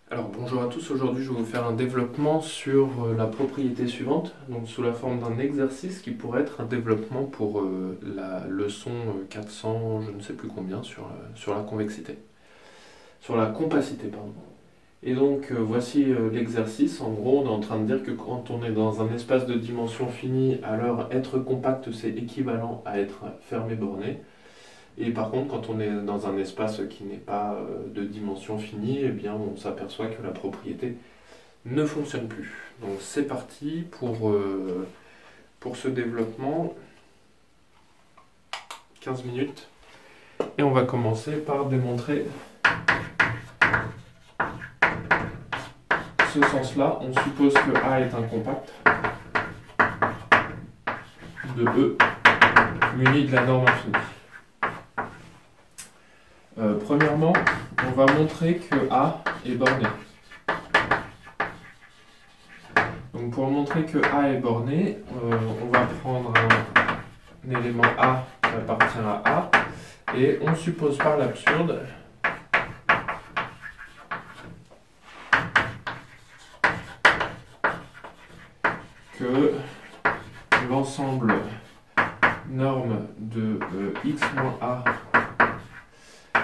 Alors bonjour à tous, aujourd'hui je vais vous faire un développement sur la propriété suivante, donc sous la forme d'un exercice qui pourrait être un développement pour la leçon 400, je ne sais plus combien, sur la convexité, sur la compacité, pardon. Et donc voici l'exercice. En gros, on est en train de dire que quand on est dans un espace de dimension finie, alors être compact c'est équivalent à être fermé borné. Et par contre, quand on est dans un espace qui n'est pas de dimension finie, eh bien, on s'aperçoit que la propriété ne fonctionne plus. Donc c'est parti pour ce développement. 15 minutes. Et on va commencer par démontrer ce sens-là. On suppose que A est un compact de E muni de la norme infinie. Premièrement, on va montrer que A est borné. Donc pour montrer que A est borné, on va prendre un élément A qui appartient à A et on suppose par l'absurde que l'ensemble norme de x moins A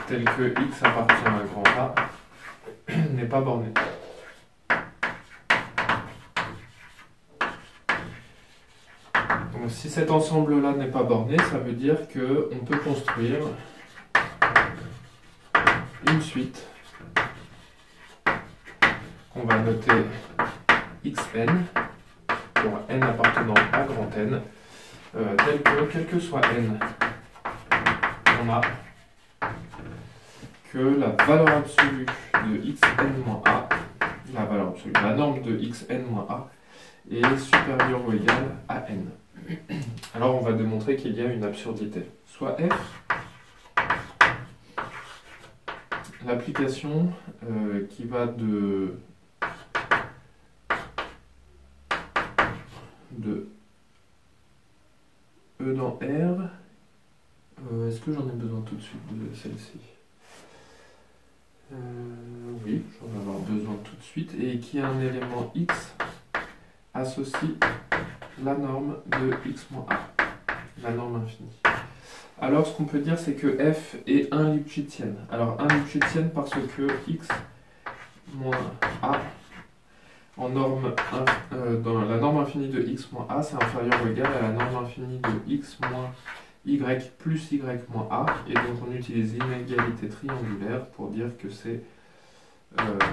tel que x appartient à grand A n'est pas borné. Donc si cet ensemble-là n'est pas borné, ça veut dire qu'on peut construire une suite qu'on va noter xn pour n appartenant à grand N, tel que, quel que soit n, on a que la valeur absolue de xn-a, la valeur absolue, la norme de xn-a est supérieure ou égale à n. Alors on va démontrer qu'il y a une absurdité. Soit f, l'application qui va de E dans R, est-ce que j'en ai besoin tout de suite de celle-ci? Oui, j'en vais avoir besoin tout de suite, et qui a un élément x associe la norme de x moins a, la norme infinie. Alors ce qu'on peut dire c'est que f est 1 Lipschitzienne. Alors 1 Lipschitzienne parce que x moins a en norme, dans la norme infinie de x moins a, c'est inférieur ou égal à la norme infinie de x moins y plus y moins a, et donc on utilise l'inégalité triangulaire pour dire que c'est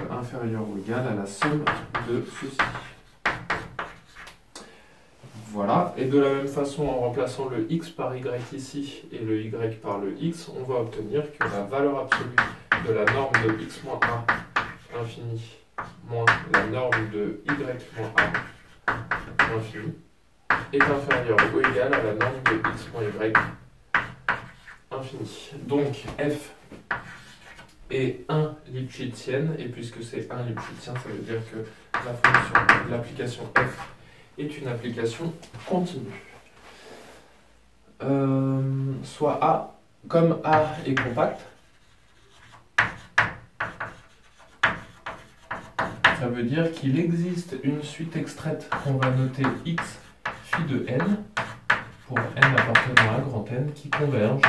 inférieur ou égal à la somme de ceci. Voilà, et de la même façon, en remplaçant le x par y ici et le y par le x, on va obtenir que la valeur absolue de la norme de x moins a infini moins la norme de y moins a infini est inférieure ou égale à la norme de x moins y infini. Donc f est 1 Lipschitzienne, et puisque c'est 1 Lipschitzien, ça veut dire que la fonction de l'application f est une application continue. Soit A, comme A est compact, ça veut dire qu'il existe une suite extraite qu'on va noter x phi de n, pour n appartenant à grand N, qui converge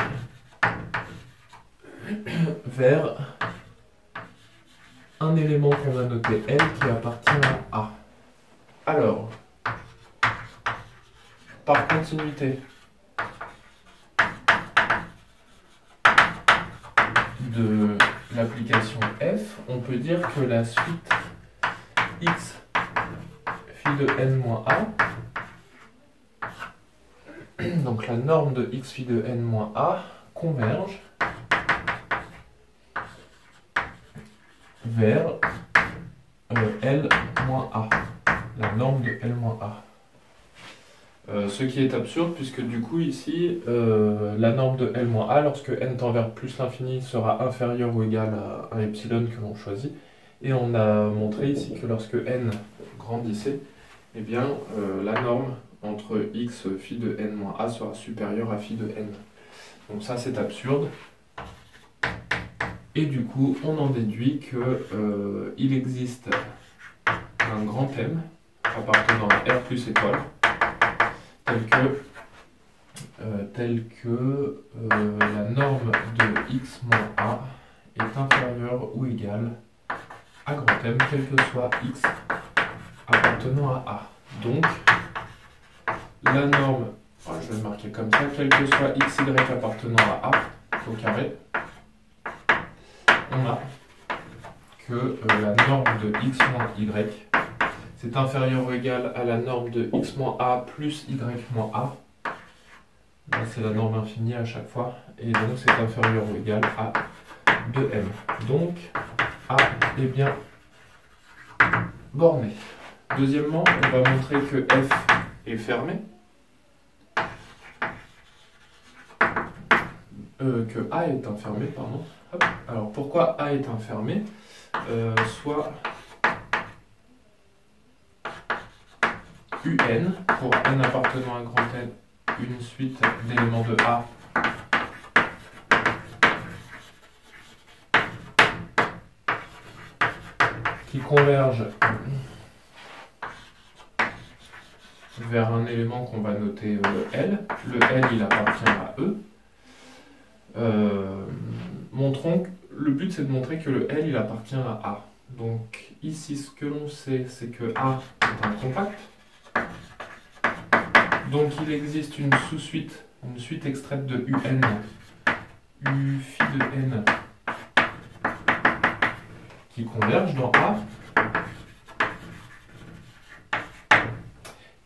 vers un élément qu'on va noter L qui appartient à A. Alors, par continuité de l'application f, on peut dire que la suite x phi de n moins a, donc la norme de x phi de n moins a, converge vers L moins A, la norme de L moins A. Ce qui est absurde puisque du coup ici, la norme de L moins A, lorsque n tend vers plus l'infini, sera inférieure ou égale à un epsilon que l'on choisit. Et on a montré ici que lorsque n grandissait, eh bien, la norme entre x phi de n moins A sera supérieure à phi de n. Donc ça c'est absurde. Et du coup, on en déduit que il existe un grand M appartenant à R plus étoile, tel que la norme de x moins a est inférieure ou égale à grand M, quel que soit x appartenant à a. Donc, la norme, je vais le marquer comme ça, quel que soit x, y appartenant à a au carré, on a que la norme de x moins y, c'est inférieur ou égal à la norme de x moins a plus y moins a. C'est la norme infinie à chaque fois, et donc c'est inférieur ou égal à 2m. Donc, a est bien borné. Deuxièmement, on va montrer que f est fermé, que a est infermé, pardon. Hop. Alors pourquoi a est infermé? Soit un, pour n appartenant à grand N, une suite d'éléments de A qui convergent vers un élément qu'on va noter L. Le L, il appartient à E. Le but, c'est de montrer que le L, il appartient à A. Donc ici, ce que l'on sait, c'est que A est un compact. Donc il existe une sous-suite, une suite extraite de UN, U phi de N, qui converge dans A.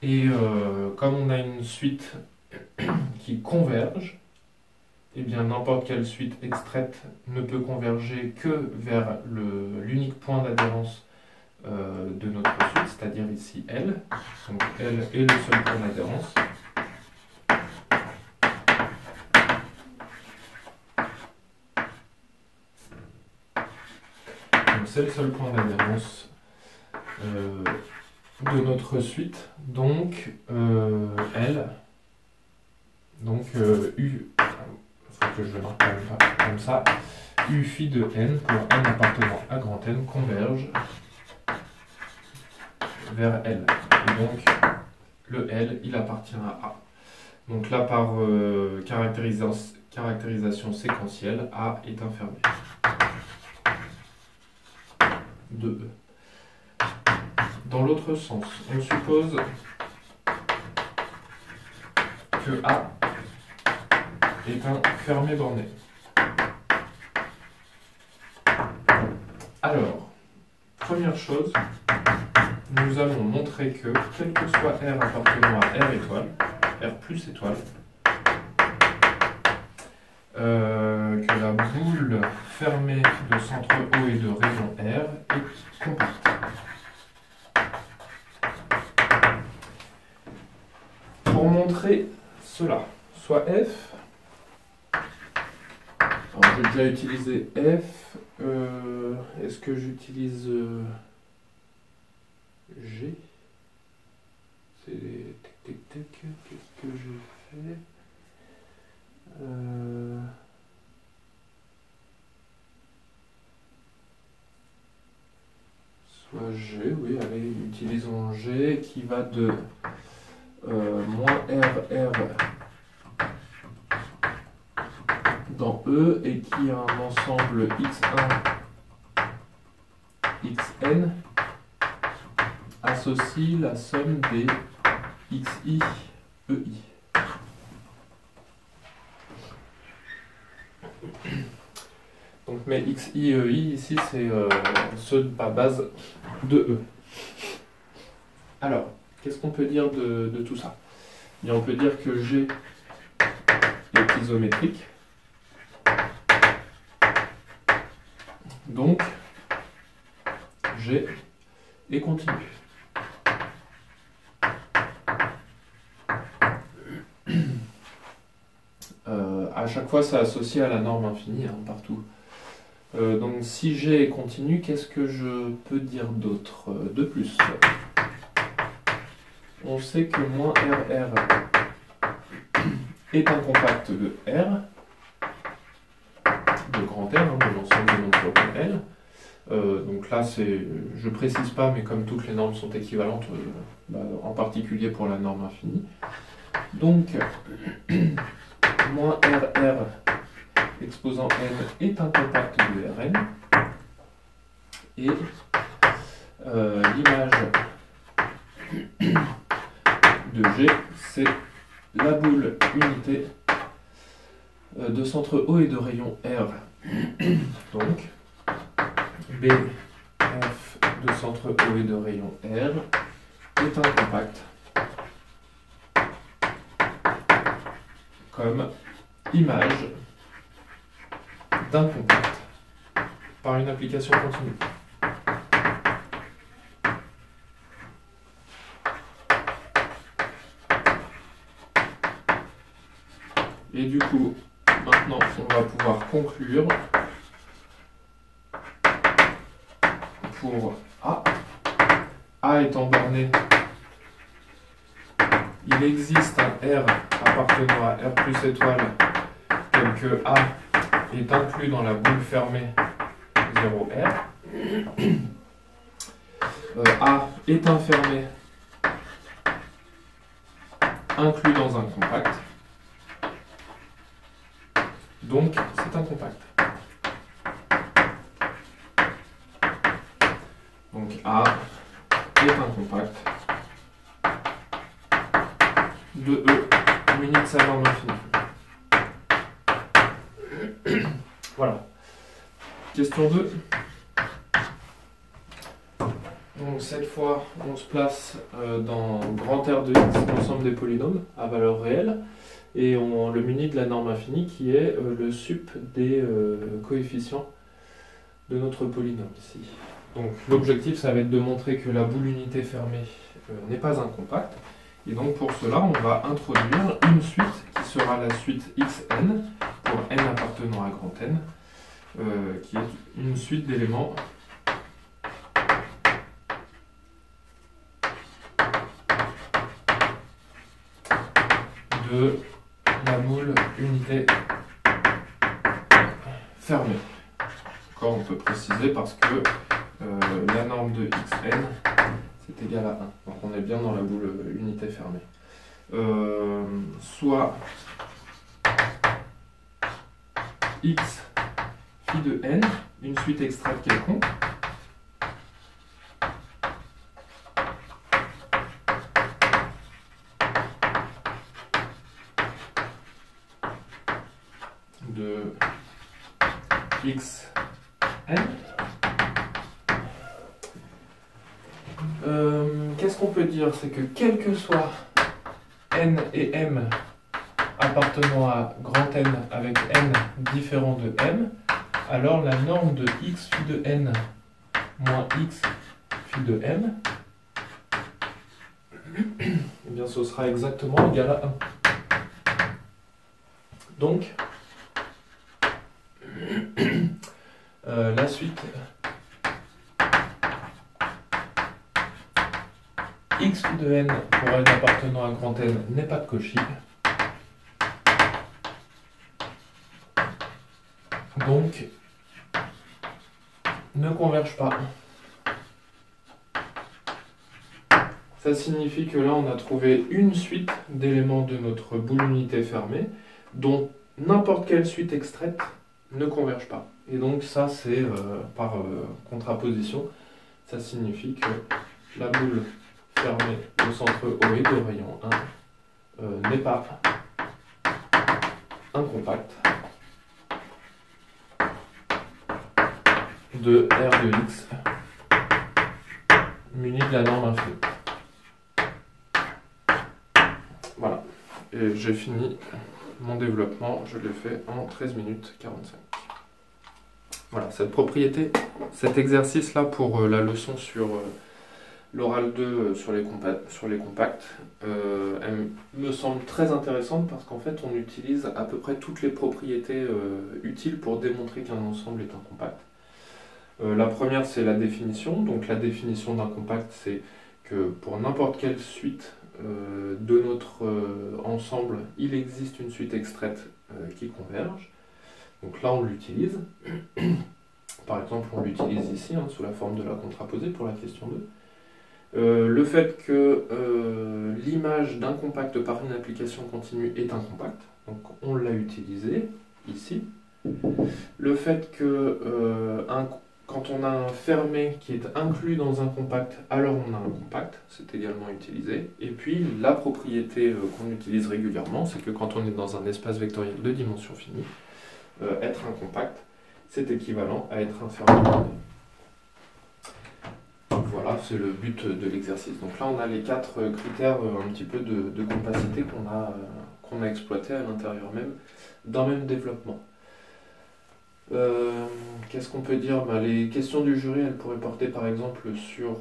Et comme on a une suite qui converge, eh bien n'importe quelle suite extraite ne peut converger que vers l'unique point d'adhérence de notre suite, c'est-à-dire ici L. Donc L est le seul point d'adhérence. Donc c'est le seul point d'adhérence de notre suite. Donc L, donc U, il faut que je le marque comme ça, U phi de N pour N appartenant à grand N converge vers L. Et donc, le L, il appartient à A. Donc là, par caractérisation séquentielle, A est infermé de E. Dans l'autre sens, on suppose que A est un fermé borné. Alors, première chose, nous allons montrer que, quel que soit R appartenant à R étoile, R plus étoile, que la boule fermée de centre O et de région R est compacte. Pour montrer cela, soit F, j'ai déjà utilisé F, est-ce que j'utilise G? C'est qu'est-ce que je fais? Soit G, oui, allez, utilisons G qui va de moins RR dans E et qui a un ensemble x1, xn associe la somme des xi, ei. Donc mes xi et ei ici, c'est ceux à base de E. Alors, qu'est-ce qu'on peut dire de tout ça? Bien, on peut dire que G est isométrique. Donc, G est continu. À chaque fois, c'est associé à la norme infinie, hein, partout. Donc, si G est continu, qu'est-ce que je peux dire d'autre de plus? On sait que moins RR est un compact de R, de grand R, de l'ensemble de Donc là, je précise pas, mais comme toutes les normes sont équivalentes, en particulier pour la norme infinie. Donc, moins RR exposant n est un compact de Rn. Et l'image de G, c'est la boule unité de centre O et de rayon R. Donc, BF de centre O et de rayon R est un compact comme image d'un compact par une application continue. Et du coup, maintenant, on va pouvoir conclure pour A. A étant borné, il existe un R appartenant à R plus étoile tel que A est inclus dans la boule fermée 0R. A est infermé inclus dans un compact. Donc, c'est un compact. Donc, A est un compact de E muni de sa norme infinie. Voilà. Question 2. Donc, cette fois, on se place dans grand R de X, l'ensemble des polynômes à valeur réelle. Et on le munit de la norme infinie qui est le sup des coefficients de notre polynôme ici. Donc l'objectif, ça va être de montrer que la boule unité fermée n'est pas un compact. Et donc pour cela, on va introduire une suite qui sera la suite xn pour n appartenant à grand N, qui est une suite d'éléments de la boule unité fermée. Encore, on peut préciser parce que la norme de xn c'est égal à 1. Donc on est bien dans la boule unité fermée. Soit x phi de n, une suite extraite quelconque, de x n. Qu'est-ce qu'on peut dire? C'est que quel que soit n et m appartenant à grand N avec n différent de m, alors la norme de x phi de n moins x phi de m, eh bien ce sera exactement égal à 1. Donc, la suite x phi de n pour n appartenant à grand N n'est pas de Cauchy. Donc, ne converge pas. Ça signifie que là, on a trouvé une suite d'éléments de notre boule unité fermée dont n'importe quelle suite extraite ne converge pas. Et donc ça, c'est par contraposition, ça signifie que la boule fermée au centre O et de rayon 1 n'est pas un compact de R de X muni de la norme infinie. Voilà, et j'ai fini mon développement, je l'ai fait en 13 minutes 45. Voilà, cette propriété, cet exercice-là pour la leçon sur l'oral 2 sur les compacts, elle me semble très intéressante parce qu'en fait on utilise à peu près toutes les propriétés utiles pour démontrer qu'un ensemble est un compact. La première, c'est la définition. Donc la définition d'un compact, c'est que pour n'importe quelle suite de notre ensemble, il existe une suite extraite qui converge. Donc là, on l'utilise. Par exemple, on l'utilise ici, hein, sous la forme de la contraposée pour la question 2. Le fait que l'image d'un compact par une application continue est un compact, donc on l'a utilisé ici. Le fait que quand on a un fermé qui est inclus dans un compact, alors on a un compact, c'est également utilisé. Et puis la propriété qu'on utilise régulièrement, c'est que quand on est dans un espace vectoriel de dimension finie, être un compact, c'est équivalent à être un fermé borné. Voilà, c'est le but de l'exercice. Donc là, on a les 4 critères un petit peu de compacité qu'on a exploités à l'intérieur même d'un même développement. Qu'est-ce qu'on peut dire? Les questions du jury, elles pourraient porter par exemple sur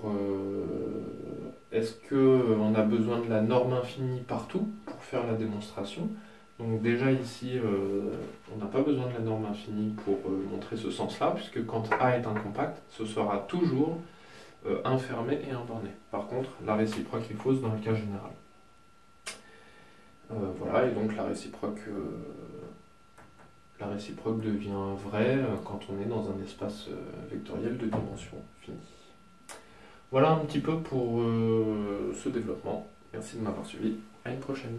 est-ce qu'on a besoin de la norme infinie partout pour faire la démonstration? Donc déjà ici, on n'a pas besoin de la norme infinie pour montrer ce sens-là, puisque quand A est un compact, ce sera toujours un fermé et un borné. Par contre, la réciproque est fausse dans le cas général. Voilà, et donc la réciproque devient vraie quand on est dans un espace vectoriel de dimension finie. Voilà un petit peu pour ce développement. Merci de m'avoir suivi. À une prochaine.